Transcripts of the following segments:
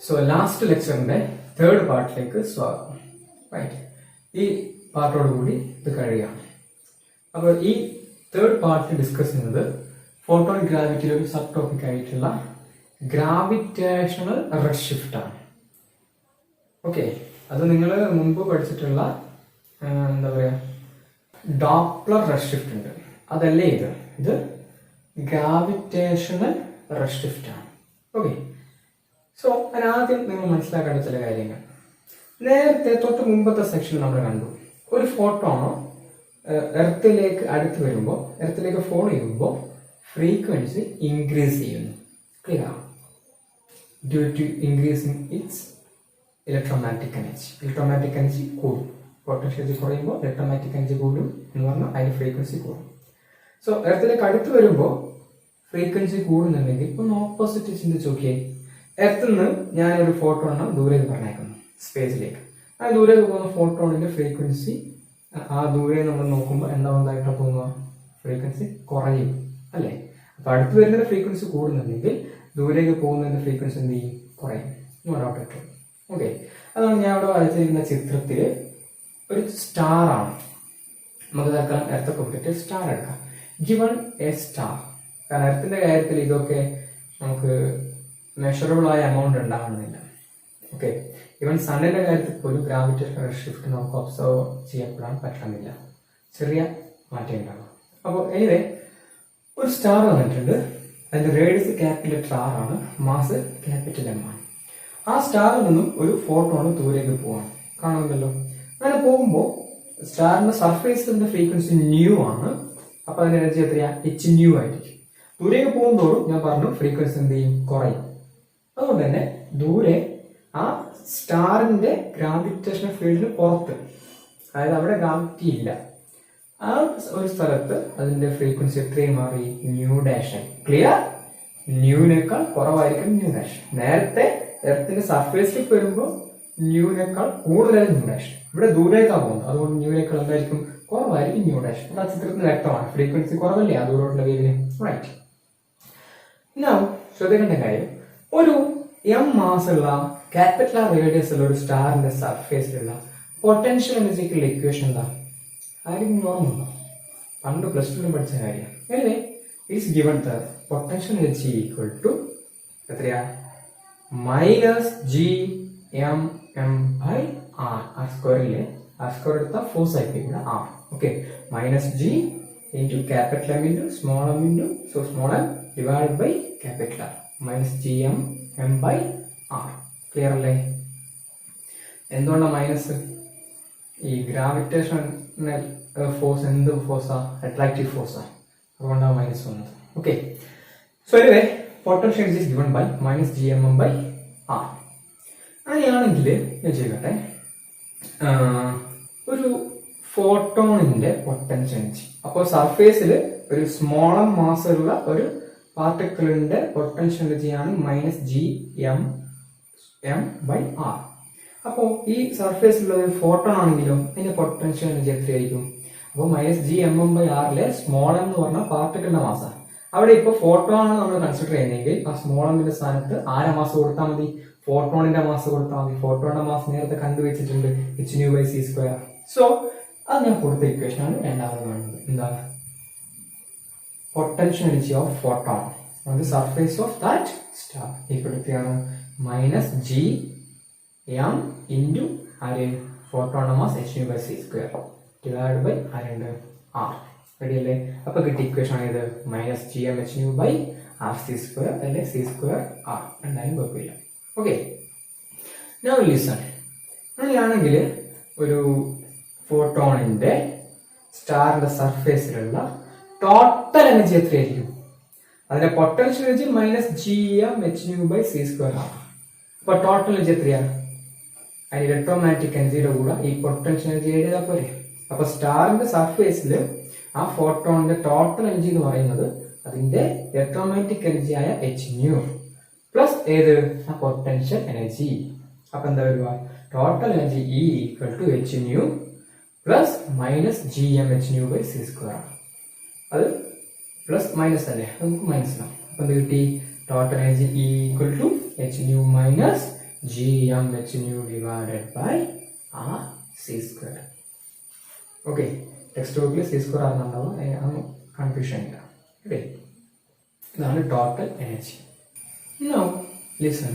So last ലെക്ചറിന്റെ third പാർട്ടിലേക്ക് സ്വാഗതം. Right, ഈ പാർട്ടോടുകൂടി ഇത് കഴിയാണ്. അപ്പോൾ ഈ തേർഡ് പാർട്ട് ഡിസ്കസ് ചെയ്യുന്നത് ഫോട്ടോൺ ഗ്രാവിറ്റിയിലെ ഒരു സബ് ടോപ്പിക് ആയിട്ടുള്ള ഗ്രാവിറ്റേഷണൽ റെഡ് ഷിഫ്റ്റ് ആണ്. ഓക്കെ, അത് നിങ്ങൾ മുമ്പ് പഠിച്ചിട്ടുള്ള എന്താ പറയുക ഡോപ്ലർ റെഡ് ഷിഫ്റ്റ് ഉണ്ട്, അതല്ലേ ഇത് ഗ്രാവിറ്റേഷണൽ റെഡ് ഷിഫ്റ്റ് ആണ്. ഓക്കെ, സോ അതിനാദ്യം നിങ്ങൾ മനസ്സിലാക്കേണ്ട ചില കാര്യങ്ങൾ. നേരത്തെ തൊട്ട് മുമ്പത്തെ സെക്ഷനിൽ നമ്മൾ കണ്ടു, ഒരു ഫോട്ടോണോ എർത്തിലേക്ക് അടുത്ത് വരുമ്പോൾ, എർത്തിലേക്ക് ഫോളോ ചെയ്യുമ്പോൾ ഫ്രീക്വൻസി ഇൻക്രീസ് ചെയ്യുന്നു. ക്ലിയർ ആണ്? Due to increasing its electromagnetic energy. Electromagnetic energy കൂടും. പൊട്ടൻഷ്യൽ കുറയുമ്പോൾ ഇലക്ട്രോമാഗ്നറ്റിക് എനർജി കൂടും എന്ന് പറഞ്ഞാൽ അതിന്റെ ഫ്രീക്വൻസി കൂടും. സോ എർത്തിലേക്ക് അടുത്ത് വരുമ്പോൾ ഫ്രീക്വൻസി കൂടുന്നുണ്ടെങ്കിൽ ഒന്ന് ഓപ്പോസിറ്റ് ചിന്തിച്ച് നോക്കിയേ. എർത്തിൽ നിന്ന് ഞാനൊരു ഫോട്ടോണ് ദൂരേക്ക് പറഞ്ഞേക്കുന്നു, സ്പേസിലേക്ക്. ആ ദൂരേക്ക് പോകുന്ന ഫോട്ടോണിന്റെ ഫ്രീക്വൻസി ആ ദൂരെ നമ്മൾ നോക്കുമ്പോൾ എന്തായിട്ടാണ് തോന്നുക? ഫ്രീക്വൻസി കുറയും അല്ലേ? അപ്പൊ അടുത്ത് വരുന്നതിന്റെ ഫ്രീക്വൻസി കൂടുന്നുണ്ടെങ്കിൽ ദൂരേക്ക് പോകുന്നതിന്റെ ഫ്രീക്വൻസി എന്ത് ചെയ്യും? കുറയും. പറ്റും. ഓക്കെ, അതാണ് ഞാൻ ഇവിടെ വരച്ചിരിക്കുന്ന ചിത്രത്തില് ഒരു സ്റ്റാർ ആണ്. നമുക്ക് തൽക്കാലം എർത്തൊക്കെ വിട്ടിട്ട് സ്റ്റാർ എടുക്കാം. Given A star. കാരണം എർത്തിന്റെ കാര്യത്തിൽ ഇതൊക്കെ നമുക്ക് മെഷറബിൾ ആയ എമൗണ്ട് ഉണ്ടാകുന്നില്ല. ഓക്കെ, ഈവൻ സണ്ണിന്റെ കാര്യത്തിൽ പോലും ഗ്രാവിറ്റേഷണൽ ഷിഫ്റ്റ് നമുക്ക് ഒബ്സർവ് ചെയ്യപ്പെടാൻ പറ്റണമെന്നില്ല, ചെറിയ മാറ്റം ഉണ്ടാകും. അപ്പോൾ എനിവേ ഒരു സ്റ്റാർ വന്നിട്ടുണ്ട്. അതിന്റെ റേഡിയസ് ക്യാപിറ്റൽ ആർ ആണ്, മാസ് ക്യാപിറ്റൽ എം ആണ്. ആ സ്റ്റാറിൽ നിന്നും ഒരു ഫോട്ടോണ് ദൂരേക്ക് പോവാണ്, കാണുന്നുണ്ടല്ലോ. അങ്ങനെ പോകുമ്പോൾ സ്റ്റാറിന്റെ സർഫേസിന്റെ ഫ്രീക്വൻസി ന്യൂ ആണ്. അപ്പൊ അതിന്റെ എനർജി എത്രയാ? എച്ച് ന്യൂ ആയിരിക്കും. ദൂരേക്ക് പോകുന്നതോറും ഞാൻ പറഞ്ഞു ഫ്രീക്വൻസി എന്ത് ചെയ്യും? കുറയും. അതുകൊണ്ട് തന്നെ ദൂരെ ആ സ്റ്റാറിന്റെ ഗ്രാവിറ്റേഷണൽ ഫീൽഡിന് പുറത്ത്, അതായത് അവിടെ ഗ്രാവിറ്റി ഇല്ല, ആ ഒരു സ്ഥലത്ത് അതിന്റെ ഫ്രീക്വൻസി എത്രയും മാറി? Nu dash. ക്ലിയർ? ന്യൂവിനേക്കാൾ കുറവായിരിക്കും ന്യൂ ഡാഷ്. നേരത്തെ എർത്തിന്റെ സർഫേസിൽ വരുമ്പോൾ ന്യൂവിനേക്കാൾ കൂടുതലായി ന്യൂ ഡാഷ്. ഇവിടെ ദൂരേക്കാണ് പോകുന്നത്, അതുകൊണ്ട് ന്യൂവിനേക്കാൾ എന്തായിരിക്കും? കുറവായിരിക്കും ന്യൂ ഡാഷ്. അത് ആ ചിത്രത്തിന് വ്യക്തമാണ്. ഫ്രീക്വൻസി കുറവല്ലേ ആ ദൂരോട്ടുള്ള വേവിന്. റൈറ്റ്, now ശ്രദ്ധിക്കേണ്ട കാര്യം, ഒരു എം മാസ് ഉള്ള ക്യാപിറ്റൽ ആർ റേഡിയസ് ഉള്ള ഒരു സ്റ്റാറിന്റെ സർഫേസിലുള്ള പൊട്ടൻഷ്യൽ എനർജിക്കുള്ള ഇക്വേഷൻ എന്താ? ആരും ഓർമ്മ? പണ്ട് പ്ലസ് ടുവിലും പഠിച്ച കാര്യം. Anyway is given the potential energy equal to എത്രയാ? Minus G M M by R. R സ്ക്വയറിലെ ആർ സ്ക്വയർ എടുത്താൽ ഫോഴ്സ് ആയിപ്പോയി R. Okay, minus G into capital M into small m into small m divided by capital R minus gm m by r. Clear അല്ലേ? എന്തുകൊണ്ടാണ് minus? ഈ gravitational force എന്ത് ഫോഴ്സാ? Attractive ഫോഴ്സാ. അതുകൊണ്ടാണ് minus വന്നത്. Okay, so anyway potential is given by minus G M M by r. അങ്ങനെയാണെങ്കിൽ ഞാൻ ചെയ്യട്ടെ, ഒരു ഫോട്ടോണിന്റെ പൊട്ടൻഷ്യൽ എനർജി. അപ്പോൾ സർഫേസിൽ ഒരു സ്മോളർ മാസ് ഉള്ള ഒരു പാർട്ടിക്കിളിന്റെ പൊട്ടൻഷ്യൽ എനർജിയാണ് minus G M M by r. അപ്പോൾ ഈ സർഫേസിലുള്ള ഒരു ഫോട്ടോൺ ആണെങ്കിലും അതിന്റെ പൊട്ടൻഷ്യൽ എനർജി എത്രയായിരിക്കും? അപ്പോൾ minus G M M by ആറിലെ സ്മോൾ എം എന്ന് പറഞ്ഞാൽ പാർട്ടിക്കിളിന്റെ മാസാണ്. അവിടെ ഇപ്പോൾ ഫോട്ടോൺ ആണ് നമ്മൾ കൺസിഡർ ചെയ്യുന്നതെങ്കിൽ ആ സ്മോൾ എമ്മിന്റെ സ്ഥാനത്ത് ആരെ മാസ് കൊടുത്താൽ മതി? ഫോട്ടോണിന്റെ മാസ് കൊടുത്താൽ മതി. ഫോട്ടോണിന്റെ മാസ് നേരത്തെ കണ്ടുവച്ചിട്ടുണ്ട്, H nu by C square. So അത് ഞാൻ കൊടുത്ത ഇക്വേഷനാണ് രണ്ടാമത് കാണുന്നത്. എന്താണ്? Potential energy of photon on the surface of that star equal to minus G M into ആര്? Photon mass H nu by C square divide by ആരുണ്ട്? R. റെഡിയല്ലേ? അപ്പൊ കിട്ടിയ ഇക്വേഷൻ ആയത് minus G M H nu by R C square അല്ലെ C square R. എന്തായാലും കുഴപ്പമില്ല. Okay, now listen. അങ്ങനെയാണെങ്കിൽ ഒരു ഫോട്ടോണിന്റെ സ്റ്റാറിന്റെ സർഫേസിലുള്ള ടോട്ടൽ എനർജി എത്രയായിരിക്കും? അതിന്റെ potential energy minus G M H nu by C square ആണ്. അപ്പൊ ടോട്ടൽ എനർജി എത്രയാണ്? അതിന് ഇലക്ട്രോമാഗ്നറ്റിക് എനർജിയുടെ കൂടെ ഈ പൊട്ടൻഷ്യൽ എനർജി എഴുതാൻ പോരെ. അപ്പൊ സ്റ്റാറിന്റെ സർഫേസിൽ ആ ഫോട്ടോണിന്റെ ടോട്ടൽ എനർജി എന്ന് പറയുന്നത് അതിന്റെ ഇലക്ട്രോമാഗ്നറ്റിക് എനർജി ആയ എച്ച് ന്യൂ പ്ലസ് ഏത്? ആ പൊട്ടൻഷ്യൽ എനർജി. അപ്പൊ എന്താ വരിക? Total energy E equal to H nu plus minus G M H nu by C square ആണ്. അത് പ്ലസ് മൈനസ് അല്ലേ, നമുക്ക് മൈനസ് ആണ്. അപ്പൊ എന്ത് കിട്ടി? Total energy E equal to H nu minus gmh nu divided by r c square. Okay, text ബുക്കിൽ C square ആണെന്നുണ്ടാവും, കൺഫ്യൂഷൻ ഇല്ല. ഓക്കെ, ഇതാണ് ടോട്ടൽ എനർജി. നൗ ലിസൺ,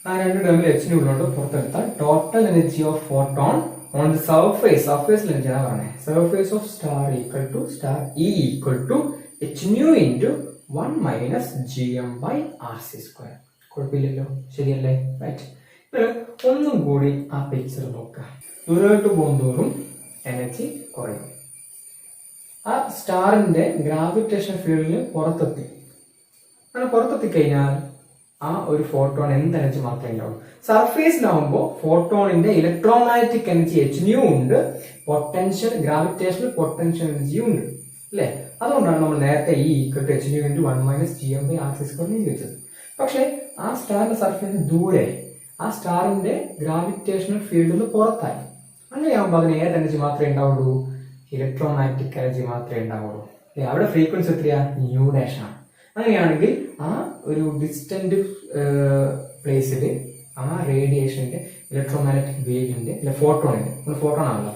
ആ രണ്ട് ടേമിൽ എച്ച് ഉള്ളതുകൊണ്ട് പുറത്തെടുത്താൽ total energy of photon on the സർഫേസിൽ എന്താണ് പറഞ്ഞത്, surface of star equal to star E equal to H nu into 1 minus gm by R C square. കുഴപ്പമില്ലല്ലോ, ശരിയല്ലേ? റൈറ്റ്. ഇപ്പോൾ ഒന്നും കൂടി ആ പിക്ചർ നോക്കുക. ദൂരോട്ട് പോകുന്തോറും എനർജി കുറയും. ആ സ്റ്റാറിന്റെ ഗ്രാവിറ്റേഷൻ ഫീൽഡിന് പുറത്തെത്തി. അങ്ങനെ പുറത്തെത്തിക്കഴിഞ്ഞാൽ ആ ഒരു ഫോട്ടോൺ എന്ത് എനർജി മാത്രമേ ഉണ്ടാവും. സർഫേസിലാവുമ്പോൾ ഫോട്ടോണിന്റെ ഇലക്ട്രോമാഗ്നറ്റിക് എനർജി എച്ച് ന്യൂ ഉണ്ട്, പൊട്ടൻഷ്യൽ ഗ്രാവിറ്റേഷണൽ പൊട്ടൻഷ്യൽ എനർജിയും ഉണ്ട് അല്ലേ? അതുകൊണ്ടാണ് നമ്മൾ നേരത്തെ E equal to H nu into 1 minus gm by R C square വെച്ചത്. പക്ഷെ ആ സ്റ്റാറിന്റെ സർഫേസിന് ദൂരെ ആ സ്റ്റാറിന്റെ ഗ്രാവിറ്റേഷണൽ ഫീൽഡിൽ നിന്ന് പുറത്തായി. അങ്ങനെയാകുമ്പോൾ അതിന് ഏത് എനർജി മാത്രമേ ഉണ്ടാവുള്ളൂ? ഇലക്ട്രോമാഗ്നറ്റിക് എനർജി മാത്രമേ ഉണ്ടാവുള്ളൂ. അവിടെ ഫ്രീക്വൻസി എത്രയാ? ന്യൂ ഡാഷ് ആണ്. അങ്ങനെയാണെങ്കിൽ ആ ഒരു ഡിസ്റ്റന്റ് പ്ലേസിൽ ആ റേഡിയേഷന്റെ ഇലക്ട്രോമാഗ്നറ്റിക് വേവിന്റെ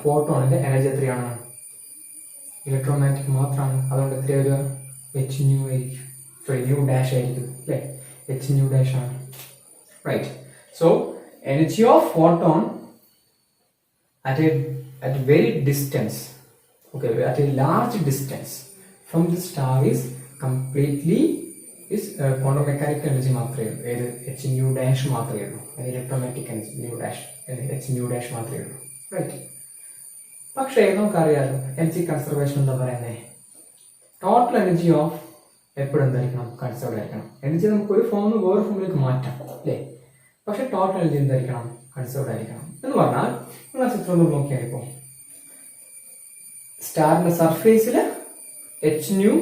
ഫോട്ടോണിന്റെ എനർജി എത്രയാണ്? ഇലക്ട്രോമാഗ്നറ്റിക് മാത്രമാണ്. അതുകൊണ്ട് എത്ര വരിക? എച്ച് ന്യൂ ആയിരിക്കും, സോറി ന്യൂ ഡാഷ് ആയിരിക്കും അല്ലെ? എച്ച് ന്യൂ ഡാഷ് ആണ്. Right. So energy of photon at very distance, okay, at a large distance from the star is completely quantum mechanical energy മാത്രമേ ഉള്ളൂ. ഏത്? എച്ച് ന്യൂ ഡാഷ് മാത്രമേ ഉള്ളൂ. Electromagnetic energy nu dash, H nu dash മാത്രമേ ഉള്ളൂ. Right. പക്ഷേ നമുക്കറിയാലോ energy conservation എന്താ പറയുന്നത്? ടോട്ടൽ എനർജി ഓഫ് എപ്പോഴും എന്തായിരിക്കണം? കൺസർവ് ആയിരിക്കണം. എനർജി നമുക്ക് ഒരു ഫോമിൽ വേറെ ഫോമിലേക്ക് മാറ്റാം അല്ലേ? പക്ഷെ ടോട്ടൽ എനർജി എന്തായിരിക്കണം? കൺസർവ് ആയിരിക്കണം. എന്ന് പറഞ്ഞാൽ നിങ്ങൾ ചിത്രം നോക്കിയാൽ ഇപ്പോൾ സ്റ്റാറിന്റെ സർഫേസിൽ എച്ച് ന്യൂ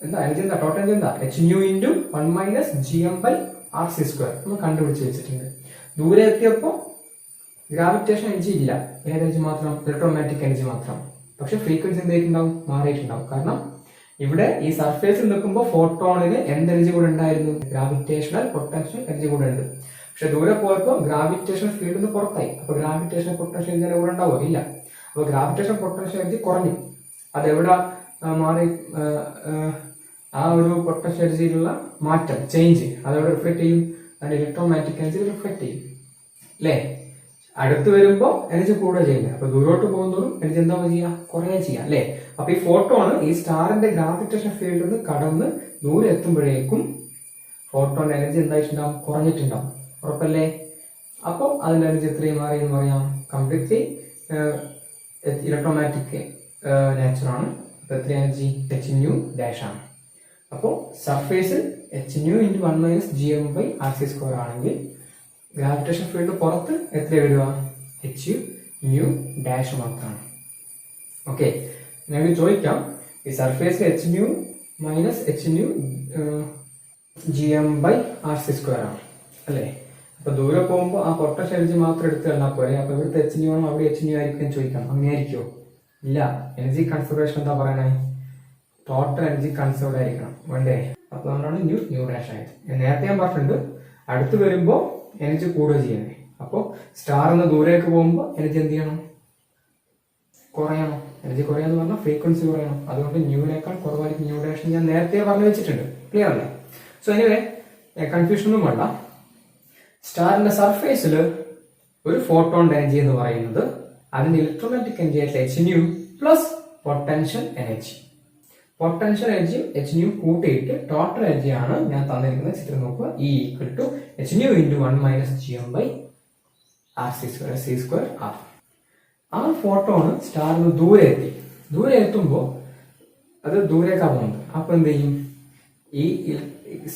എന്താ എനർജി? എന്താ ടോട്ടൽ എനർജി? എന്താ? H nu into 1 minus gm by R C square നമ്മൾ കണ്ടുപിടിച്ച് വെച്ചിട്ടുണ്ട്. ദൂരെ എത്തിയപ്പോൾ ഗ്രാവിറ്റേഷൻ എനർജി ഇല്ല, എനർജി മാത്രം ഇലക്ട്രോമാഗ്നറ്റിക് എനർജി മാത്രം. പക്ഷെ ഫ്രീക്വൻസി എന്തായിട്ടുണ്ടാവും? മാറിയിട്ടുണ്ടാവും. കാരണം ഇവിടെ ഈ സർഫേസിൽ നിൽക്കുമ്പോൾ ഫോട്ടോണിന് എന്ത് എനർജി കൂടെ ഉണ്ടായിരുന്നു? ഗ്രാവിറ്റേഷണൽ പൊട്ടൻഷ്യൽ എനർജി കൂടെ ഉണ്ട്. പക്ഷെ ദൂരെ പോയപ്പോൾ ഗ്രാവിറ്റേഷൻ ഫീൽഡിൽ നിന്ന് പുറത്തായി. അപ്പൊ ഗ്രാവിറ്റേഷൻ പൊട്ടൻഷ്യൽ എനർജി കൂടെ ഉണ്ടാവോ? ഇല്ല. അപ്പൊ ഗ്രാവിറ്റേഷൻ പൊട്ടൻഷ്യൽ എനർജി കുറഞ്ഞു. അതെവിടെ മാറി? ആ ഒരു പൊട്ടൻഷ്യൽ എനർജിയിലുള്ള മാറ്റം, ചേഞ്ച്, അതെവിടെ റിഫ്ലക്ട് ചെയ്യും? അതിന്റെ ഇലക്ട്രോമാഗ്നറ്റിക് എനർജി റിഫ്ലക്ട് ചെയ്യും അല്ലേ? അടുത്ത് വരുമ്പോ എനർജി കൂടുക ചെയ്യില്ല. അപ്പൊ ദൂരോട്ട് പോകുന്നതും എനർജി എന്താ ചെയ്യുക? കുറയുക ചെയ്യാം അല്ലെ? അപ്പൊ ഈ ഫോട്ടോണ് ഈ സ്റ്റാറിന്റെ ഗ്രാവിറ്റേഷൻ ഫീൽഡിൽ നിന്ന് കടന്ന് ദൂരെ എത്തുമ്പോഴേക്കും ഫോട്ടോന്റെ എനർജി എന്തായിട്ടുണ്ടാവും? കുറഞ്ഞിട്ടുണ്ടാവും. ഉറപ്പല്ലേ? അപ്പോൾ അതിന്റെ എനർജി എത്രയും മാറി എന്ന് പറയാം? കംപ്ലീറ്റ്ലി ഇലക്ട്രോമാഗ്നറ്റിക് നേച്ചറാണ്. അപ്പൊ എത്ര എനർജി? എച്ച് ന്യൂ ഡാഷ് ആണ്. അപ്പോൾ സർഫേസിൽ H nu into 1 minus gm by R C square ആണെങ്കിൽ ഗ്രാവിറ്റേഷൻ ഫീൽഡ് പുറത്ത് എത്ര വരിക? എച്ച് ന്യൂ ഡാഷ് മാത്രമാണ്. ഓക്കെ, നിങ്ങൾക്ക് ചോദിക്കാം ഈ സർഫേസിൽ H nu minus H nu gm by R C square ആണ് അല്ലേ? അപ്പൊ ദൂരെ പോകുമ്പോൾ ആ പൊട്ടൻഷ്യൽ എനർജി മാത്രം എടുത്ത് തന്നാൽ പോരെ. അപ്പൊ ഇവിടുത്തെ എച്ച് ന്യൂ ആണോ അവിടെ എച്ച് ന്യൂ ആയിരിക്കും ചോദിക്കാം. അങ്ങനെയായിരിക്കോ? ഇല്ല. എനർജി കൺസർവേഷൻ എന്താ പറയണേ? ടോട്ടൽ എനർജി കൺസർവ്ഡ് ആയിരിക്കണം വേണ്ടേ? അപ്പൊ അതുകൊണ്ടാണ് ന്യൂ ഡാഷ് ആയത്. നേരത്തെ ഞാൻ പറഞ്ഞിട്ടുണ്ട് അടുത്ത് വരുമ്പോൾ എനർജി കൂടുക ചെയ്യണേ. അപ്പോൾ സ്റ്റാറിന്ന് ദൂരേക്ക് പോകുമ്പോൾ എനർജി എന്ത് ചെയ്യണം? കുറയണം. എനർജി കുറയാന്ന് പറഞ്ഞാൽ ഫ്രീക്വൻസി കുറയണം. അതുകൊണ്ട് ന്യൂവിനേക്കാൾ കുറവായിരിക്കും ന്യൂ ഡാഷ്. ഞാൻ നേരത്തെ പറഞ്ഞു വെച്ചിട്ടുണ്ട്. ക്ലിയർ അല്ലേ? സോ എനിവേ കൺഫ്യൂഷൻ ഒന്നും വേണ്ട. സ്റ്റാറിന്റെ സർഫേസിൽ ഒരു ഫോട്ടോണിന്റെ എനർജി എന്ന് പറയുന്നത് അതിന്റെ ഇലക്ട്രോമാഗ്നറ്റിക് എനർജി ആയിട്ട് H nu plus potential energy. Potential energy H nu കൂട്ടിയിട്ട് ടോട്ടൽ എനർജിയാണ് ഞാൻ തന്നിരിക്കുന്ന ചിത്രം നോക്കുക. E equal to H nu into 1 minus gm by R C square C square R. ആ ഫോട്ടോണ് സ്റ്റാറിന് ദൂരെ എത്തി. ദൂരെ എത്തുമ്പോൾ അത് ദൂരേക്കാണ് പോകുന്നത്. അപ്പൊ എന്ത് ചെയ്യും? ഈ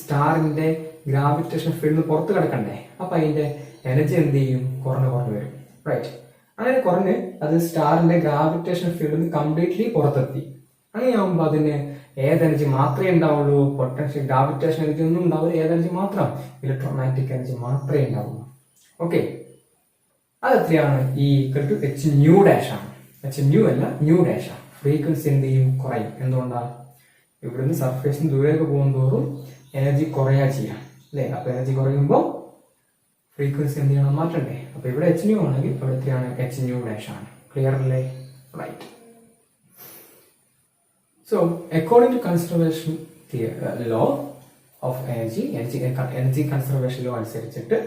സ്റ്റാറിന്റെ ഗ്രാവിറ്റേഷൻ ഫീൽഡിൽ പുറത്ത് കിടക്കണ്ടേ? അപ്പൊ അതിന്റെ എനർജി എന്ത് ചെയ്യും? കുറഞ്ഞു വരും. റൈറ്റ്. അങ്ങനെ കുറഞ്ഞ് അത് സ്റ്റാറിന്റെ ഗ്രാവിറ്റേഷൻ ഫീൽഡിൽ നിന്ന് കംപ്ലീറ്റ്ലി പുറത്തെത്തി. അങ്ങനെയാകുമ്പോൾ അതിന് ഏത് എനർജി മാത്രമേ ഉണ്ടാവുള്ളൂ? പൊട്ടൻഷ്യൽ ഗ്രാവിറ്റേഷൻ എനർജി ഒന്നും ഉണ്ടാവില്ല. ഏത് എനർജി മാത്രം? ഇലക്ട്രോമാഗ്നറ്റിക് എനർജി മാത്രമേ ഉണ്ടാവുള്ളൂ. ഓക്കെ, അതെത്രയാണ്? E equal to H nu dash ആണ്. എച്ച് ന്യൂ അല്ല, ന്യൂ ഡാഷ് ആണ്. ഫ്രീക്വൻസി എന്ത് ചെയ്യും? കുറയും. എന്തുകൊണ്ടാണ്? ഇവിടുന്ന് സർഫേസിന് ദൂരേക്ക് പോകുന്നതോറും എനർജി കുറയാ ചെയ്യാം. അല്ലേ? അപ്പൊ എനർജി കുറയുമ്പോൾ ഫ്രീക്വൻസി എന്ത് ചെയ്യണം? മാറ്റണ്ടേ? അപ്പൊ ഇവിടെ എച്ച് ന്യൂ ആണെങ്കിൽ ഇവിടെ എത്രയാണ്? എച്ച് ന്യൂ ഡാഷ് ആണ്. ക്ലിയർ അല്ലേ? Right. So, according to conservation law of energy conservation law അനുസരിച്ചിട്ട്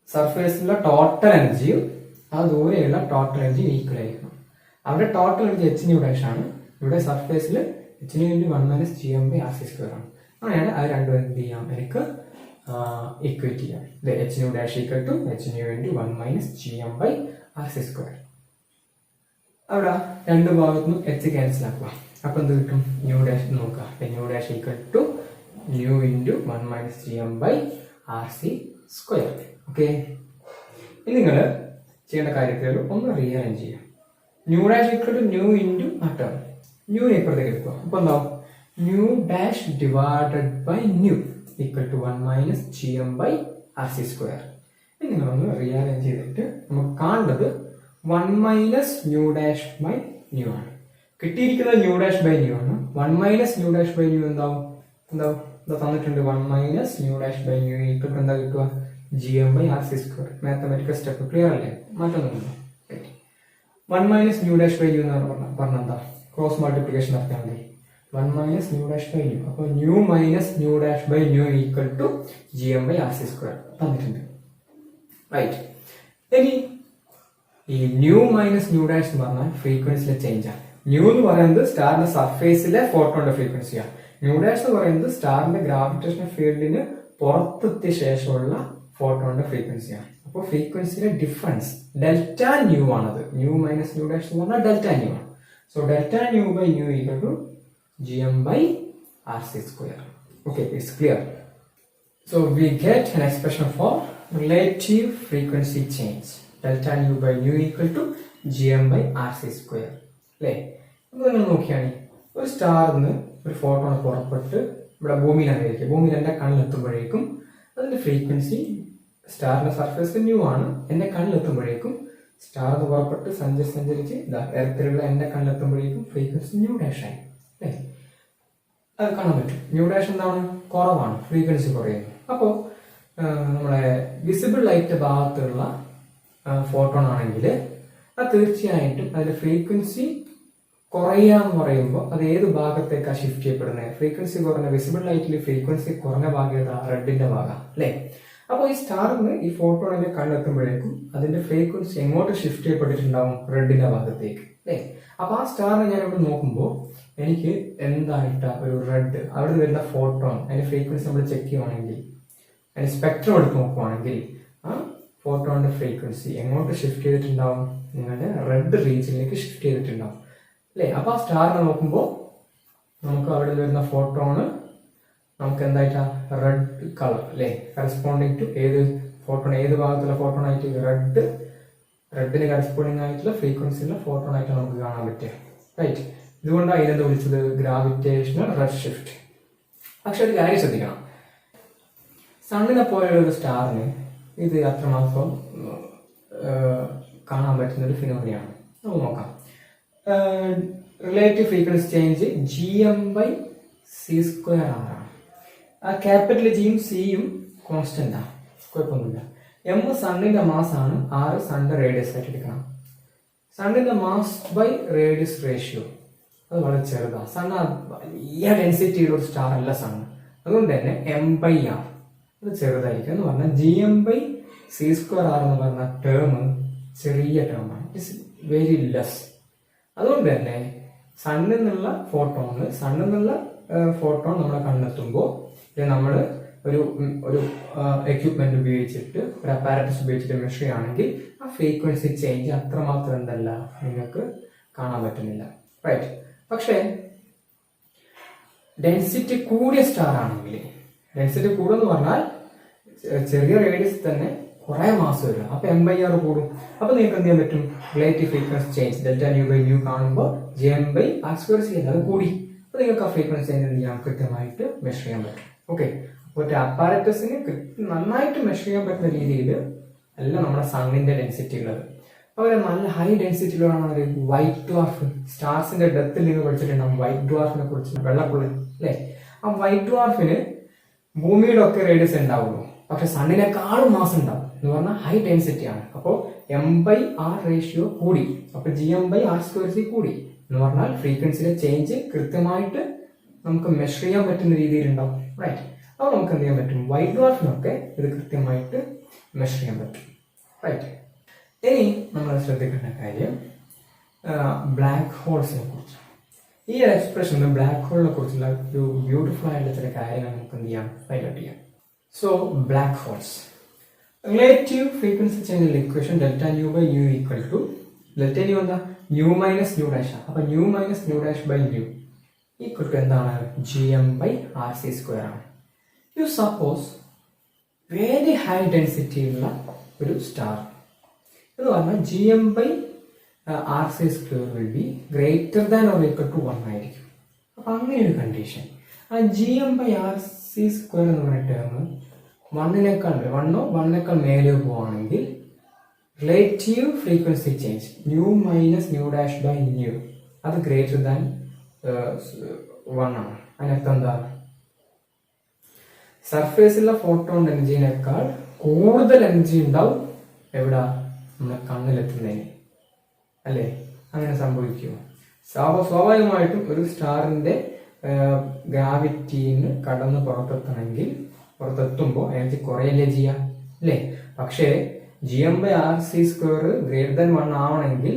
സർഫേസിലുള്ള ടോട്ടൽ എനർജിയും ആ ദൂരെയുള്ള ടോട്ടൽ എനർജി ഈക്വൽ ആയിരിക്കണം. അവിടെ total energy H nu dash ആണ്, ഇവിടെ സർഫേസിൽ H nu into 1 minus G M by R C square ആണ്. അങ്ങനെയാണ് അത് രണ്ടും എന്ത് ചെയ്യാം? എനിക്ക് ഇക്വേറ്റ് ചെയ്യാം. H nu dash equal to H nu into 1 minus G M by R C square. അവിടെ രണ്ട് ഭാഗത്തുനിന്നും എച്ച് ക്യാൻസൽ ആക്കുക. അപ്പൊ എന്ത് കിട്ടും? ന്യൂ ഡാഷ് നോക്കുക. Nu dash equal to nu into 1 minus G M by R C square. Okay, ഇനി നിങ്ങൾ ചെയ്യേണ്ട കാര്യത്തിൽ ഒന്ന് റീഅറേഞ്ച് ചെയ്യാം. Nu dash equal to nu into ആ ടേം ന്യൂ ഇപ്പുറത്തേക്ക് എടുക്കുക. അപ്പൊ എന്താവും? Nu dash divided by nu equal to 1 minus G M by R C square. ഇനി നിങ്ങളൊന്ന് റീഅറേഞ്ച് ചെയ്തിട്ട് നമുക്ക് കാണേണ്ടത് 1 minus nu dash by nu ആണ്. കിട്ടിയിരിക്കുന്നത് ന്യൂ ഡാഷ് ബൈ ന്യൂ ആണ്. 1 minus nu dash by nu എന്താവും? എന്താ തന്നിട്ടുണ്ട്? 1 minus nu dash by nu equal to എന്താ കിട്ടുക? G M by R C square. Mathematical step clear അല്ലേ? മാറ്റൊന്നുമില്ല. 1 minus nu dash by nu എന്ന് പറഞ്ഞ എന്താ? ക്രോസ് മൾട്ടിപ്ലിക്കേഷൻ നടത്തിയാൽ മതി. 1 minus nu dash by nu. അപ്പോൾ nu minus nu dash by nu equal to G M by R C square തന്നിട്ടുണ്ട്. Right. ഇനി ഈ ന്യൂ മൈനസ് ന്യൂ ഡാഷ് എന്ന് പറഞ്ഞാൽ ഫ്രീക്വൻസിയിലെ ചേഞ്ച് ആണ്. ന്യൂ എന്ന് പറയുന്നത് സ്റ്റാറിന്റെ സർഫേസിലെ ഫോട്ടോന്റെ ഫ്രീക്വൻസിയാണ്. ന്യൂ ഡാഷ് എന്ന് പറയുന്നത് സ്റ്റാറിന്റെ ഗ്രാവിറ്റേഷണൽ ഫീൽഡിന് പുറത്തെത്തിയ ശേഷമുള്ള ഫോട്ടോന്റെ ഫ്രീക്വൻസിയാണ്. അപ്പോൾ ഫ്രീക്വൻസിയിലെ ഡിഫറൻസ് ഡെൽറ്റ ന്യൂ ആണത്. ന്യൂ മൈനസ് ന്യൂ ഡാഷ് എന്ന് പറഞ്ഞാൽ ഡെൽറ്റ ന്യൂ ആണ്. So delta nu by nu equal to G M by R C square. Okay, it's clear. So we get an expression for relative frequency change. Delta nu by nu equal to gm by rc square. അല്ലേ? അപ്പോൾ നിങ്ങൾ നോക്കിയാണ് ഒരു സ്റ്റാറിന്ന് ഒരു photon പുറപ്പെട്ട് ഇവിടെ ഭൂമിയിലായിരിക്കും. ഭൂമിയിൽ എൻ്റെ കണ്ണിലെത്തുമ്പോഴേക്കും അതിന്റെ ഫ്രീക്വൻസി സ്റ്റാറിന്റെ സർഫേസ് ന്യൂ ആണ്. എൻ്റെ കണ്ണിലെത്തുമ്പോഴേക്കും സ്റ്റാറിന്ന് പുറപ്പെട്ട് സഞ്ചരിച്ച് എർത്തിലുള്ള എൻ്റെ കണ്ണിലെത്തുമ്പോഴേക്കും ഫ്രീക്വൻസി ന്യൂ ഡാഷ് ആയി. അല്ലേ? അത് കാണാൻ പറ്റും. ന്യൂ ഡാഷ് എന്താണ്? കുറവാണ്, ഫ്രീക്വൻസി കുറയുന്നു. അപ്പോൾ നമ്മുടെ വിസിബിൾ ലൈറ്റ് ഭാഗത്തുള്ള ഫോട്ടോൺ ആണെങ്കിൽ അത് തീർച്ചയായിട്ടും അതിന്റെ ഫ്രീക്വൻസി കുറയാന്ന് പറയുമ്പോൾ അത് ഏത് ഭാഗത്തേക്കാണ് ഷിഫ്റ്റ് ചെയ്യപ്പെടുന്നത്? ഫ്രീക്വൻസി കുറഞ്ഞ വിസിബിൾ ലൈറ്റിൽ ഫ്രീക്വൻസി കുറഞ്ഞ ഭാഗം ഏതാ? റെഡിന്റെ ഭാഗം അല്ലേ? അപ്പോൾ ഈ സ്റ്റാറിന് ഈ ഫോട്ടോണിനെ കണ്ടെത്തുമ്പോഴേക്കും അതിന്റെ ഫ്രീക്വൻസി എങ്ങോട്ട് ഷിഫ്റ്റ് ചെയ്യപ്പെട്ടിട്ടുണ്ടാവും? റെഡിന്റെ ഭാഗത്തേക്ക് അല്ലേ? അപ്പൊ ആ സ്റ്റാറിനെ ഞാൻ ഇവിടെ നോക്കുമ്പോൾ എനിക്ക് എന്തായിട്ടാ ഒരു റെഡ് അവിടെ വരുന്ന ഫോട്ടോൺ അതിന്റെ ഫ്രീക്വൻസി നമ്മൾ ചെക്ക് ചെയ്യുവാണെങ്കിൽ അതിന്റെ സ്പെക്ട്രം എടുത്ത് നോക്കുവാണെങ്കിൽ ആ ഫോട്ടോണിന്റെ ഫ്രീക്വൻസി എങ്ങോട്ട് ഷിഫ്റ്റ് ചെയ്തിട്ടുണ്ടാവും? നിങ്ങളുടെ റെഡ് റീജിയനിലേക്ക് ഷിഫ്റ്റ് ചെയ്തിട്ടുണ്ടാവും അല്ലേ? അപ്പൊ ആ സ്റ്റാറിനെ നോക്കുമ്പോൾ നമുക്ക് അവിടെ വരുന്ന ഫോട്ടോണ് നമുക്ക് എന്തായിട്ടാ? റെഡ് കളർ അല്ലേ? കറസ്പോണ്ടിങ് ടു ഏത് ഫോട്ടോൺ, ഏത് ഭാഗത്തുള്ള ഫോട്ടോൺ ആയിട്ട്? റെഡിന് കറസ്പോണ്ടിങ് ആയിട്ടുള്ള ഫ്രീക്വൻസിയുള്ള ഫോട്ടോൺ ആയിട്ട് നമുക്ക് കാണാൻ പറ്റുക. റൈറ്റ്. ഇതുകൊണ്ടാണ് ഇതിനെന്താ വിളിച്ചത്? Gravitational red shift. പക്ഷെ ഒരു കാര്യം ശ്രദ്ധിക്കണം, സണ്ണിനെ പോലെയുള്ള ഒരു സ്റ്റാറിന് ഇത് അത്രമാത്രം കാണാൻ പറ്റുന്ന ഒരു ഫിനോമിനയാണ്. നമുക്ക് നോക്കാം. Relative frequency change G M by C square ആറാണ്. ആ ക്യാപിറ്റൽ ജിയും സിയും കോൺസ്റ്റന്റ് ആണ്, കുഴപ്പമൊന്നുമില്ല. എം സണ്ണിന്റെ മാസ് ആണ്, ആറ് സണ്ണിന്റെ റേഡിയസ് ആയിട്ട് എടുക്കണം. സണ്ണിന്റെ മാസ് ബൈ റേഡിയസ് റേഷ്യോ അത് വളരെ ചെറുതാണ്. സണ്ണ് വലിയ ഡെൻസിറ്റിയുള്ള ഒരു സ്റ്റാർ അല്ല സണ്ണ്. അതുകൊണ്ട് തന്നെ എം ബൈ ആർ അത് ചെറുതായിരിക്കും. എന്ന് പറഞ്ഞാൽ G M by C square R എന്ന് പറഞ്ഞ ടേം ചെറിയ ടേമാണ്. It's very less. അതുകൊണ്ട് തന്നെ സണ്ണിൽ നിന്നുള്ള ഫോട്ടോൺ നമ്മളെ കണ്ടെത്തുമ്പോൾ നമ്മൾ ഒരു എക്യുപ്മെന്റ് ഉപയോഗിച്ചിട്ട് ഒരു അപ്പാരറ്റസ് ഉപയോഗിച്ചിട്ട് മെഷർ ചെയ്യുകയാണെങ്കിൽ ആ ഫ്രീക്വൻസി ചേഞ്ച് അത്രമാത്രം എന്തല്ല നിങ്ങൾക്ക് കാണാൻ പറ്റുന്നില്ല. റൈറ്റ്. പക്ഷേ ഡെൻസിറ്റി കൂടിയ സ്റ്റാർ ആണെങ്കിൽ, ഡെൻസിറ്റി കൂടുമെന്ന് പറഞ്ഞാൽ ചെറിയ റേഡിയസ് തന്നെ കുറെ മാസ് വരും. അപ്പൊ എം ബൈ ആർ കൂടും. അപ്പൊ നിങ്ങൾക്ക് എന്ത് ചെയ്യാൻ പറ്റും? Relative frequency change delta nu by nu കാണുമ്പോൾ J M by R square ചെയ്യുന്നത് അത് കൂടി. അപ്പൊ നിങ്ങൾക്ക് ആ ഫ്രീക്വൻസി ചേഞ്ച് എന്ത് ചെയ്യാം? കൃത്യമായിട്ട് മെഷർ ചെയ്യാൻ പറ്റും. ഓക്കെ. അപ്പോൾ ഒരു അപ്പാരറ്റസിന് നന്നായിട്ട് മെഷർ ചെയ്യാൻ പറ്റുന്ന രീതിയിൽ അല്ല നമ്മുടെ സണ്ണിന്റെ ഡെൻസിറ്റി ഉള്ളത്. അതുപോലെ നല്ല ഹൈ ഡെൻസിറ്റിയിലാണ് ഒരു വൈറ്റ് ഡ്വാർഫ്. സ്റ്റാർസിന്റെ ഡെത്തിൽ നിങ്ങൾ പഠിച്ചിട്ടുണ്ടാവും വൈറ്റ് ഡ്വാർഫിനെ കുറിച്ച്, വെള്ളപ്പുള്ളി അല്ലേ? ആ വൈറ്റ് ഡ്വാർഫിന് ഭൂമിയുടെ ഒക്കെ റേഡിയസ് ഉണ്ടാവുള്ളൂ. പക്ഷെ സണ്ണിനേക്കാളും മാസ് ഉണ്ടാവും എന്ന് പറഞ്ഞാൽ ഹൈ ഡെൻസിറ്റി ആണ്. അപ്പോൾ m/r റേഷ്യോ കൂടി. അപ്പൊ gm/r²c കൂടി എന്ന് പറഞ്ഞാൽ ഫ്രീക്വൻസിയിലെ ചേഞ്ച് കൃത്യമായിട്ട് നമുക്ക് മെഷർ ചെയ്യാൻ പറ്റുന്ന രീതിയിൽ ഉണ്ടാവും. റൈറ്റ്. അപ്പോൾ നമുക്ക് എന്ത് ചെയ്യാൻ പറ്റും? വൈറ്റ് ഡ്വാർഫിനൊക്കെ ഇത് കൃത്യമായിട്ട് മെഷർ ചെയ്യാൻ പറ്റും. റൈറ്റ്. ഇനി നമ്മൾ ശ്രദ്ധിക്കേണ്ട കാര്യം ബ്ലാക്ക് ഹോൾസിനെ കുറിച്ച്. ഈ എക്സ്പ്രഷനിൽ ബ്ലാക്ക് ഹോളിനെ കുറിച്ചുള്ള ഒരു ബ്യൂട്ടിഫുൾ ആയിട്ടുള്ള ചില കാര്യങ്ങൾ നമുക്ക് എന്ത് ചെയ്യാം? ഹൈലൈറ്റ് ചെയ്യാം. So black holes relative frequency change equation ΔU/u equal to ΔU എന്താ? u minus nu dash. അപ്പൊ u minus nu dash by u equal to എന്താണ്? gm/rc² ആണ്. You suppose very high density ഉള്ള ഒരു സ്റ്റാർ എന്ന് പറഞ്ഞാൽ gm/rc² will be greater than or equal to 1 ആയിരിക്കും. അപ്പൊ അങ്ങനെ ഒരു കണ്ടീഷൻ ആ gm/rc² എന്ന് പറഞ്ഞ ടേം 1നേക്കാൾ മേലെ പോവാണെങ്കിൽ relative frequency change nu minus nu dash by nu അത് ഗ്രേറ്റർ ദാൻ 1 ആണ്. അതിനർത്ഥം എന്താ? സർഫേസിലുള്ള ഫോട്ടോൺ എനർജിനേക്കാൾ കൂടുതൽ എനർജി ഉണ്ടാവും എവിടെ? നമ്മുടെ കണ്ണിലെത്തുന്നതിന്. അല്ലേ? അങ്ങനെ സംഭവിക്കുമോ? സ്വാഭാവികമായിട്ടും ഒരു സ്റ്റാറിന്റെ ഗ്രാവിറ്റീന്ന് കടന്ന് പുറത്തെത്തുമ്പോൾ എനർജി കുറയല്ലേ ചെയ്യാം, അല്ലേ? പക്ഷേ gm/rc² ഗ്രേറ്റർ ദാൻ 1 ആവണമെങ്കിൽ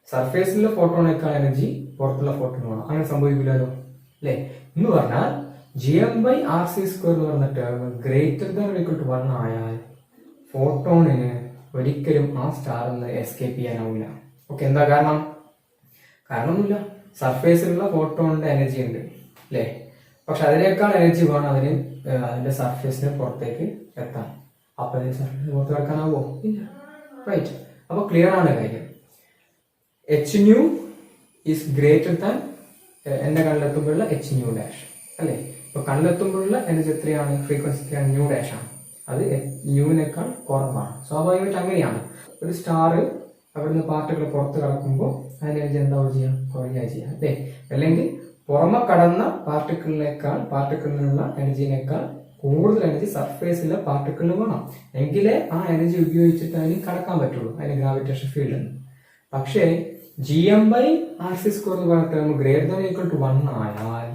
സർഫേസിലെ ഫോട്ടോണേക്കാൾ എനർജി പുറത്തുള്ള ഫോട്ടോൺ വേണം. അങ്ങനെ സംഭവിക്കില്ലല്ലോ, അല്ലേ? എന്ന് പറഞ്ഞാൽ gm/rc² എന്ന് പറഞ്ഞ term greater than equal to 1 ആയാൽ ഫോട്ടോണിന് ഒരിക്കലും ആ സ്റ്റാറിൽ നിന്ന് എസ്കേപ്പ് ചെയ്യാനാവില്ല. ഓക്കെ, എന്താ കാരണം? കാരണമൊന്നുമില്ല. സർഫേസിലുള്ള ഫോട്ടോണിന്റെ എനർജി ഉണ്ട്, അല്ലേ? പക്ഷെ അതിനേക്കാൾ എനർജി വേണം അതിന്റെ സർഫേസിന് പുറത്തേക്ക് എത്താൻ. അപ്പൊ അതിന് സർഫേസിന് പുറത്ത് കിടക്കാനാവോ? ഇല്ല. റൈറ്റ്. അപ്പൊ ക്ലിയർ ആണ് കാര്യം. hν ഈസ് ഗ്രേറ്റർ ദാൻ എന്റെ കണ്ണിലെത്തുമ്പോഴുള്ള hν ഡാഷ്, അല്ലേ? ഇപ്പൊ കണ്ണിലെത്തുമ്പോഴുള്ള എനർജി എത്രയാണ്? ഫ്രീക്വൻസി എത്രയാണ്? ന്യൂ ഡാഷ് ആണ്. അത് ന്യൂവിനേക്കാൾ കുറവാണ്. സ്വാഭാവികമായിട്ട് അങ്ങനെയാണ്. ഒരു സ്റ്റാർ അവിടുന്ന് പാർട്ടിക്കിൾ പുറത്ത് കടക്കുമ്പോൾ അതിന്റെ എനർജി എന്താ ചെയ്യുക? കുറയുക ചെയ്യുക, അല്ലേ? അല്ലെങ്കിൽ പുറമെ കടന്ന പാർട്ടിക്കിളിനുള്ള എനർജിനേക്കാൾ കൂടുതൽ എനർജി സർഫേസിലെ പാർട്ടിക്കിളിന് വേണം. എങ്കിലേ ആ എനർജി ഉപയോഗിച്ചിട്ട് അതിന് കടക്കാൻ പറ്റുള്ളൂ, അതിന് ഗ്രാവിറ്റേഷൻ ഫീൽഡിൽ നിന്ന്. പക്ഷേ gm/rc² എന്ന് പറഞ്ഞ term greater than equal to 1 ആയാൽ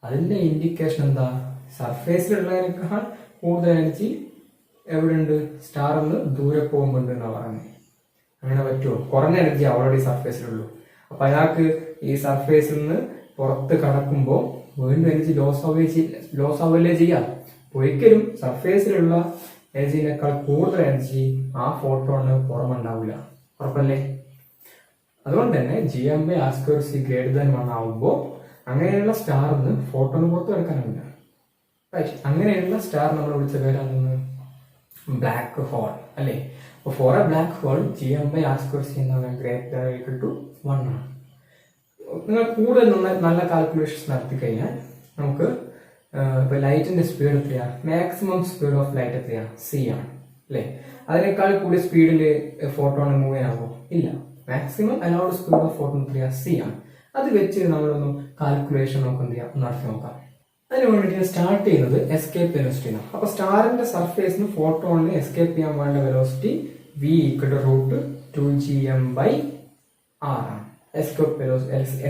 അതിന്റെ ഇൻഡിക്കേഷൻ എന്താ? സർഫേസിലുള്ളതിനേക്കാൾ കൂടുതൽ എനർജി എവിടെയുണ്ട്? സ്റ്റാറിൽ നിന്ന് ദൂരെ പോകുമ്പോണ്ട് എന്നാ പറയുന്നത്. അങ്ങനെ പറ്റുമോ? കുറഞ്ഞ എനർജി ഓൾറെഡി സർഫേസിലുള്ളൂ. അപ്പൊ അയാൾക്ക് ഈ സർഫേസിൽ നിന്ന് പുറത്ത് കടക്കുമ്പോൾ വീണ്ടും എനർജി ലോസ് ആവുകയല്ലേ ചെയ്യാം. ഒരിക്കലും സർഫേസിലുള്ള എനർജിനേക്കാൾ കൂടുതൽ എനർജി ആ ഫോട്ടോണ് പുറമുണ്ടാവില്ല. ഉറപ്പല്ലേ? അതുകൊണ്ട് തന്നെ gm/r²c ഗ്രേറ്റർ ദാൻ 1 ആവുമ്പോൾ അങ്ങനെയുള്ള സ്റ്റാറിന് ഫോട്ടോന് പുറത്ത് കിടക്കാനാവില്ല. റൈറ്റ്. അങ്ങനെയുള്ള സ്റ്റാർ നമ്മൾ വിളിച്ച പേരാണെന്ന് ബ്ലാക്ക് ഹോൾ, അല്ലേ? അപ്പോൾ four A black hole gm/r²c എന്നാണ് ഗ്രേറ്റർ ഈക്വൽ ടു 1 ആണ്. നിങ്ങൾ കൂടുതൽ നല്ല കാൽക്കുലേഷൻസ് നടത്തി കഴിഞ്ഞാൽ നമുക്ക് ഇപ്പൊ ലൈറ്റിന്റെ സ്പീഡ് എത്രയാണ്? മാക്സിമം സ്പീഡ് ഓഫ് ലൈറ്റ് എത്രയാണ്? c ആണ്, അല്ലേ? അതിനേക്കാൾ കൂടിയ സ്പീഡിൽ ഫോട്ടോൺ മൂവ് ചെയ്യാനാവോ? ഇല്ല. Maximum allowed speed of photon എത്രയാണ്? c ആണ്. അത് വെച്ച് നമ്മളൊന്ന് കാൽക്കുലേഷൻ നമുക്ക് എന്ത് ചെയ്യാം? നടത്തി നോക്കാം. അതിന് വേണ്ടിയിട്ട് സ്റ്റാർട്ട് ചെയ്യുന്നത് എസ്കേപ്പ് വെലോസിറ്റി ആണ്. അപ്പൊ സ്റ്റാറിന്റെ സർഫേസിന് ഫോട്ടോണിന് എസ്കേപ്പ് ചെയ്യാൻ വേണ്ട velocity v equal to √2gm/r ആണ്.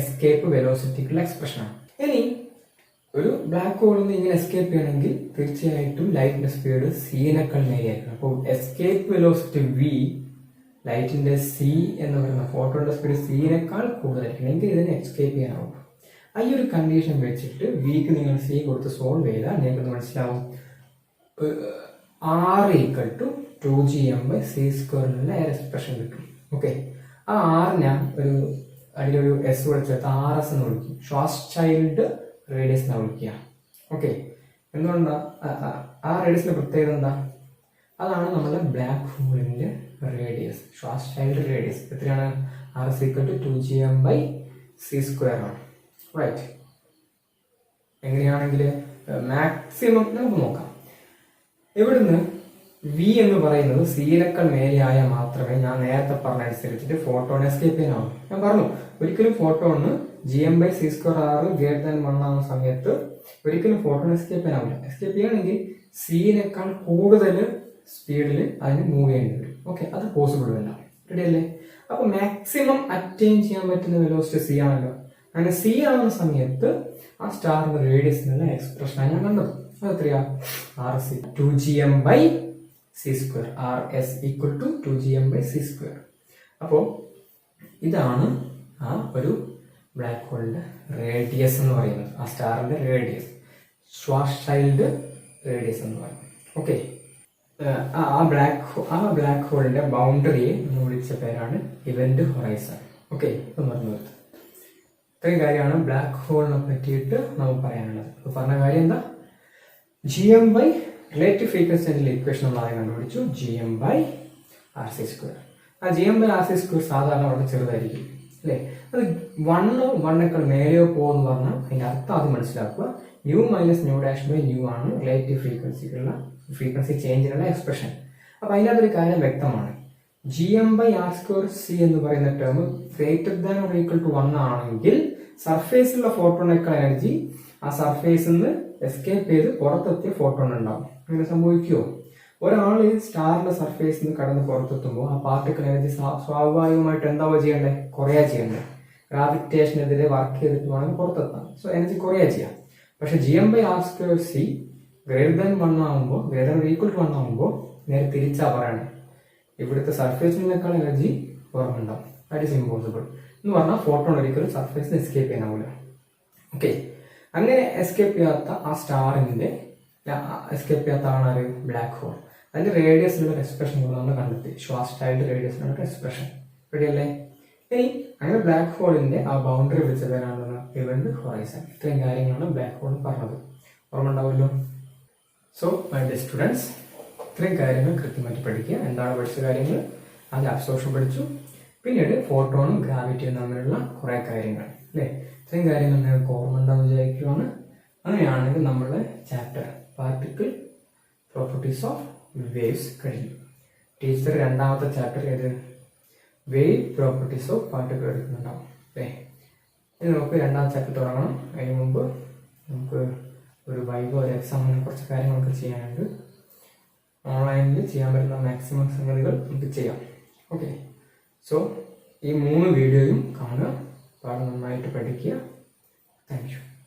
എസ്കേപ്പ് വെലോസിറ്റിക്കുള്ള എക്സ്പ്രഷൻ ആണ്. ഇനി ഒരു ബ്ലാക്ക് ഹോളിൽ നിന്ന് ഇങ്ങനെ എസ്കേപ്പ് ചെയ്യണമെങ്കിൽ തീർച്ചയായിട്ടും ലൈറ്റിന്റെ സ്പീഡ് സിനേക്കാൾ നേരെയായിരിക്കും. അപ്പോൾ എസ്കേപ്പ് വെലോസിറ്റി v ലൈറ്റിന്റെ c എന്ന് പറയുന്ന ഫോട്ടോയുടെ സ്പീഡ് സിനേക്കാൾ കൂടുതലായിരിക്കും എങ്കിൽ ഇതിനെ എസ്കേപ്പ് ചെയ്യാനാവും. ഈ ഒരു കണ്ടീഷൻ വെച്ചിട്ട് വിക്ക് നിങ്ങൾ c കൊടുത്ത് സോൾവ് ചെയ്താൽ നിങ്ങൾക്ക് മനസ്സിലാവും r ഈക്വൽ ടു 2gm/c² എന്നുള്ള എക്സ്പ്രഷൻ കിട്ടും. ഓക്കെ, ആ ആറിനെ അതിലൊരു എസ് വിളിച്ചെടുത്ത് RS എന്ന് വിളിക്കും. ഷ്വാർസ്ചൈൽഡ് റേഡിയസ് എന്നാ വിളിക്കുക. ഓക്കെ, എന്തുകൊണ്ടാ ആ റേഡിയസിന്റെ പ്രത്യേകത എന്താ? അതാണ് നമ്മുടെ ബ്ലാക്ക് ഹോളിന്റെ റേഡിയസ്. ഷ്വാർസ്ചൈൽഡ് റേഡിയസ് എത്രയാണ്? RS ഈക്വൽ ടു 2gm/c² ആണ്. റൈറ്റ്. എങ്ങനെയാണെങ്കിൽ മാക്സിമം നമുക്ക് നോക്കാം. ഇവിടുന്ന് v എന്ന് പറയുന്നത് സിയിനേക്കാൾ മേലെയായ മാത്രമേ ഞാൻ നേരത്തെ പറഞ്ഞ അനുസരിച്ചിട്ട് ഫോട്ടോൺ എസ്കേപ്പ് ചെയ്യാനാവും. ഞാൻ പറഞ്ഞു ഒരിക്കലും ഫോട്ടോണ് gm/c²r ഗ്രേറ്റർ ദാൻ 1 ആവുന്ന സമയത്ത് ഒരിക്കലും ഫോട്ടോൺ എസ്കേപ്പ് ചെയ്യാനാവില്ല. എസ്കേപ്പ് ചെയ്യണമെങ്കിൽ സീനേക്കാൾ കൂടുതൽ സ്പീഡിൽ അതിന് മൂവ് ചെയ്യേണ്ടി വരും. ഓക്കെ, അത് പോസിബിൾ അല്ല. റെഡി അല്ലേ? അപ്പൊ മാക്സിമം അറ്റൈൻ ചെയ്യാൻ പറ്റുന്ന വെലോസിറ്റി സി ആണല്ലോ. അങ്ങനെ സി ആവുന്ന സമയത്ത് ആ സ്റ്റാറിന്റെ റേഡിയസിനുള്ള എക്സ്പ്രഷനാണ് ഞാൻ കണ്ടത്. അത് എത്രയാ? R C 2gm/c². R S equal to 2gm/c². അപ്പോൾ ഇതാണ് ആ ഒരു ബ്ലാക്ക് ഹോളിന്റെ റേഡിയസ് എന്ന് പറയുന്നത്, ആ സ്റ്റാറിന്റെ റേഡിയസ്, ഷ്വാർസ്ചൈൽഡ് റേഡിയസ് എന്ന് പറയുന്നത്. ഓക്കെ, ആ ബ്ലാക്ക് ഹോളിന്റെ ബൗണ്ടറിയെ നമ്മൾ വിളിച്ച പേരാണ് ഇവന്റ് ഹൊറൈസൺ. ഓക്കെ, ഇപ്പം പറഞ്ഞു വരുന്നത് ഇത്രയും കാര്യമാണ് ബ്ലാക്ക് ഹോളിനെ പറ്റിയിട്ട് നമുക്ക് പറയാനുള്ളത്. ഇപ്പൊ പറഞ്ഞ കാര്യം എന്താ? gm/, റിലേറ്റീവ് ഫ്രീക്വൻസി ഇക്വേഷൻ നമ്മൾ ആദ്യം കണ്ടുപിടിച്ചു, gm/rc². ആ gm/rc² സാധാരണ വളരെ ചെറുതായിരിക്കും അല്ലേ? അത് 1 മേലെയോ പോകുമെന്ന് പറഞ്ഞാൽ അതിന്റെ അർത്ഥം അത് മനസ്സിലാക്കുക. Nu minus nu dash by nu ആണ് റിലേറ്റീവ് ഫ്രീക്വൻസി ചേഞ്ചിനുള്ള എക്സ്പ്രഷൻ. അപ്പൊ അതിനകത്തൊരു കാര്യം വ്യക്തമാണ്. gm/r²c എന്ന് പറയുന്ന term greater than or equal to 1 ആണെങ്കിൽ സർഫേസിലുള്ള ഫോട്ടോണേക്കാൾ എനർജി ആ സർഫേസിൽ നിന്ന് എസ്കേപ്പ് ചെയ്ത് പുറത്തെത്തിയ ഫോട്ടോൺ ഉണ്ടാവും. അങ്ങനെ സംഭവിക്കുമോ? ഒരാൾ ഈ സ്റ്റാറിന്റെ സർഫേസിൽ നിന്ന് കടന്ന് പുറത്തെത്തുമ്പോൾ ആ പാർട്ടിക്കൽ എനർജി സ്വാഭാവികമായിട്ട് എന്താവോ ചെയ്യണ്ടേ? കുറയാ ചെയ്യണ്ടേ? ഗ്രാവിറ്റേഷനെതിരെ വർക്ക് ചെയ്തിട്ട് വേണമെങ്കിൽ പുറത്തെത്താം. സോ എനർജി കുറയാ ചെയ്യാം. പക്ഷെ gm/r²c ഗ്രേറ്റർ ദാൻ 1 ആകുമ്പോൾ, ഗ്രേറ്റർ ഈക്വൽ ടു 1 ആകുമ്പോൾ നേരെ തിരിച്ചാ പറയണേ. ഇവിടുത്തെ സർഫേസിനേക്കാൾ എനർജി പുറമുണ്ടാവും. ദാറ്റ് ഈസ് ഇമ്പോസിബിൾ എന്ന് പറഞ്ഞാൽ ഫോട്ടോൺ ഒരിക്കലും സർഫേസിന് എസ്കേപ്പ് ചെയ്യാനാവില്ല. ഓക്കെ, അങ്ങനെ എസ്കേപ്പ് ചെയ്യാത്ത ആ സ്റ്റാറിന്റെ എസ്കേപ്പ് ചെയ്യാത്ത ആണ് ബ്ലാക്ക് ഹോൾ. അതിന്റെ റേഡിയസിനുള്ള എക്സ്പ്രഷൻ കൂടെ നമ്മൾ കണ്ടെത്തി, ഷ്വാർസ്ചൈൽഡ് റേഡിയസിനുള്ള എക്സ്പ്രഷൻ. റെഡി അല്ലേ? ഇനി അങ്ങനെ ബ്ലാക്ക് ഹോളിന്റെ ആ ബൗണ്ടറി വിളിച്ച പേരാണ് ഇവന്റ് ഹൊറൈസൺ. ഇത്രയും കാര്യങ്ങളാണ് ബ്ലാക്ക് ഹോൾ പറഞ്ഞത്. ഓർമ്മ ഉണ്ടാവുമല്ലോ? സോ മൈ ഡിയർ സ്റ്റുഡൻസ്, ഇത്രയും കാര്യങ്ങൾ കൃത്യമായിട്ട് പഠിക്കുക. എന്താണ് പഠിച്ച കാര്യങ്ങൾ? ആദ്യം അബ്സോർപ്ഷൻ പഠിച്ചു, പിന്നീട് ഫോട്ടോണും ഗ്രാവിറ്റിയും തമ്മിലുള്ള കുറെ കാര്യങ്ങൾ അല്ലേ? ഇത്രയും കാര്യങ്ങൾ നിങ്ങൾക്ക് ഓർമ്മ ഉണ്ടാവും വിചാരിക്കുവാണ്. അങ്ങനെയാണെങ്കിൽ നമ്മുടെ chapter particle properties of waves കഴിഞ്ഞു. ടീച്ചർ രണ്ടാമത്തെ ചാപ്റ്റർ ഏത്? വേവ് പ്രോപ്പർട്ടീസ് ഓഫ് പാർട്ടിക്കിൾ എടുക്കുന്നുണ്ടാവും അല്ലേ? ഇനി നമുക്ക് രണ്ടാമത്തെ ചാപ്റ്റർ തുടങ്ങണം. അതിന് മുമ്പ് നമുക്ക് ഒരു വൈബോ ഒരു എക്സാമിനെ കുറച്ച് കാര്യങ്ങളൊക്കെ ചെയ്യാനുണ്ട്. ഓൺലൈനിൽ ചെയ്യാൻ പറ്റുന്ന മാക്സിമം സംഗതികൾ നമുക്ക് ചെയ്യാം. ഓക്കെ, സോ ഈ 3 വീഡിയോയും കാണുക, പാഠം നന്നായിട്ട് പഠിക്കുക. Thank you.